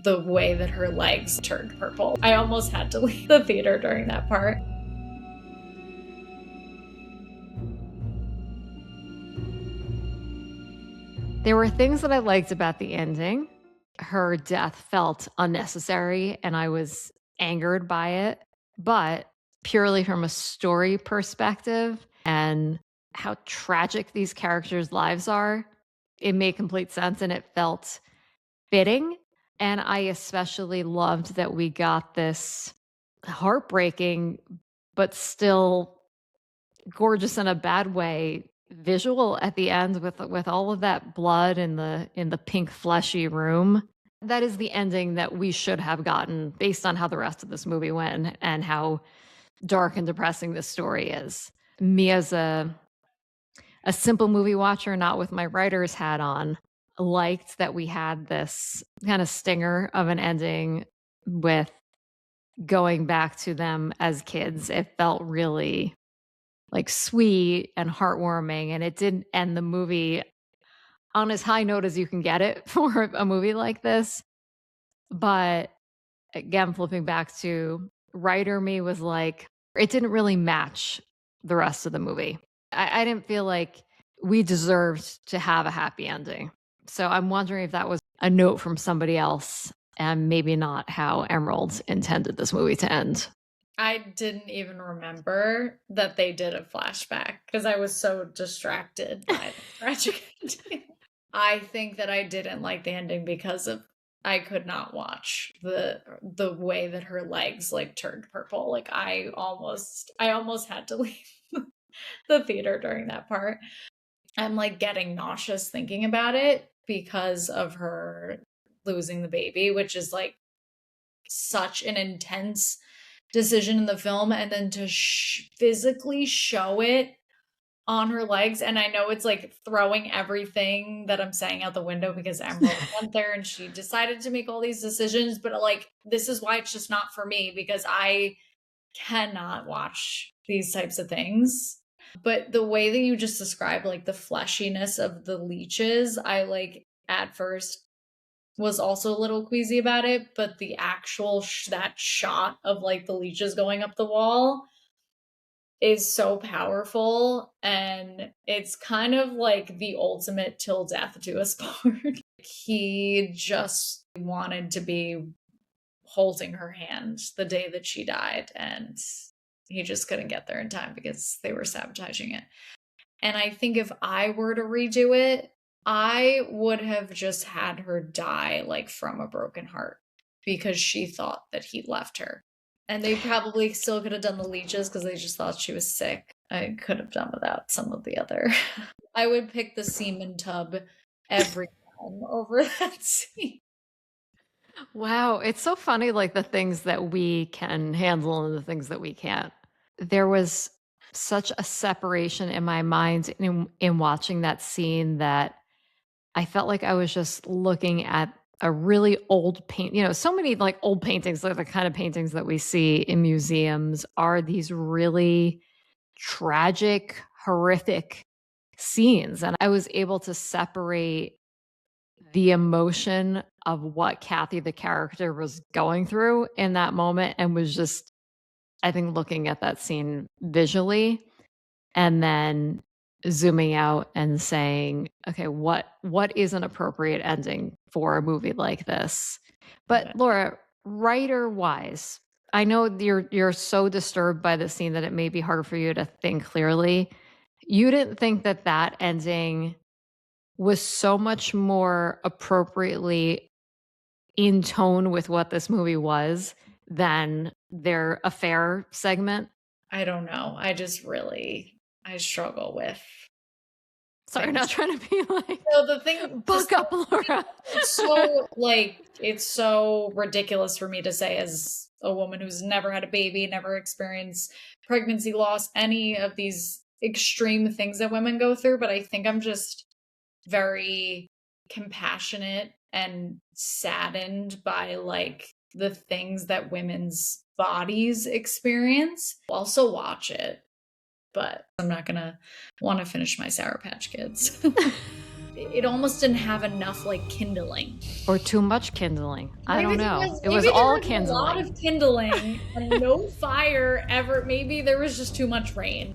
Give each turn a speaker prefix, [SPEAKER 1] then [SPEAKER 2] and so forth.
[SPEAKER 1] the way that her legs turned purple. I almost had to leave the theater during that part.
[SPEAKER 2] There were things that I liked about the ending. Her death felt unnecessary and I was angered by it. But purely from a story perspective and how tragic these characters' lives are, it made complete sense and it felt fitting. And I especially loved that we got this heartbreaking, but still gorgeous in a bad way visual at the end with all of that blood in the pink fleshy room. That is the ending that we should have gotten based on how the rest of this movie went and how dark and depressing this story is. Me as a simple movie watcher, not with my writer's hat on, liked that we had this kind of stinger of an ending with going back to them as kids. It felt really like sweet and heartwarming, and it didn't end the movie on as high note as you can get it for a movie like this. But again, flipping back to writer me was like, it didn't really match the rest of the movie. I didn't feel like we deserved to have a happy ending. So I'm wondering if that was a note from somebody else and maybe not how Emerald intended this movie to end.
[SPEAKER 1] I didn't even remember that they did a flashback because I was so distracted by the tragic ending. I think that I didn't like the ending because of I could not watch the way that her legs like turned purple. Like I almost had to leave the theater during that part. I'm like getting nauseous thinking about it because of her losing the baby, which is like such an intense decision in the film, and then to physically show it on her legs. And I know it's like throwing everything that I'm saying out the window because Emerald went there and she decided to make all these decisions, but like this is why it's just not for me because I cannot watch these types of things. But the way that you just described like the fleshiness of the leeches, I like at first was also a little queasy about it, but the actual that shot of like the leeches going up the wall is so powerful, and it's kind of like the ultimate till death do us part. He just wanted to be holding her hand the day that she died, and he just couldn't get there in time because they were sabotaging it. And I think if I were to redo it, I would have just had her die like from a broken heart because she thought that he left her. And they probably still could have done the leeches because they just thought she was sick. I could have done without some of the other. I would pick the semen tub every time over that scene.
[SPEAKER 2] Wow, it's so funny, like the things that we can handle and the things that we can't. There was such a separation in my mind in watching that scene that I felt like I was just looking at a really old paint. You know, so many like old paintings, like the kind of paintings that we see in museums, are these really tragic, horrific scenes. And I was able to separate the emotion of what Kathy, the character, was going through in that moment and was just, I think, looking at that scene visually and then zooming out and saying, okay, what is an appropriate ending for a movie like this? But
[SPEAKER 1] Yeah.
[SPEAKER 2] Laura, writer wise, I know you're so disturbed by the scene that it may be hard for you to think clearly. You didn't think that that ending was so much more appropriately in tone with what this movie was than their affair segment?
[SPEAKER 1] I don't know. I struggle with.
[SPEAKER 2] Sorry, I'm not trying to be like,
[SPEAKER 1] So the thing,
[SPEAKER 2] buck up, Laura.
[SPEAKER 1] it's so ridiculous for me to say as a woman who's never had a baby, never experienced pregnancy loss, any of these extreme things that women go through. But I think I'm just very compassionate and saddened by like the things that women's bodies experience. I'll also watch it, but I'm not gonna want to finish my Sour Patch Kids. it almost didn't have enough like kindling.
[SPEAKER 2] Or too much kindling. I don't know. It was
[SPEAKER 1] Maybe there
[SPEAKER 2] all
[SPEAKER 1] was a lot
[SPEAKER 2] kindling.
[SPEAKER 1] of kindling and no fire ever. Maybe there was just too much rain.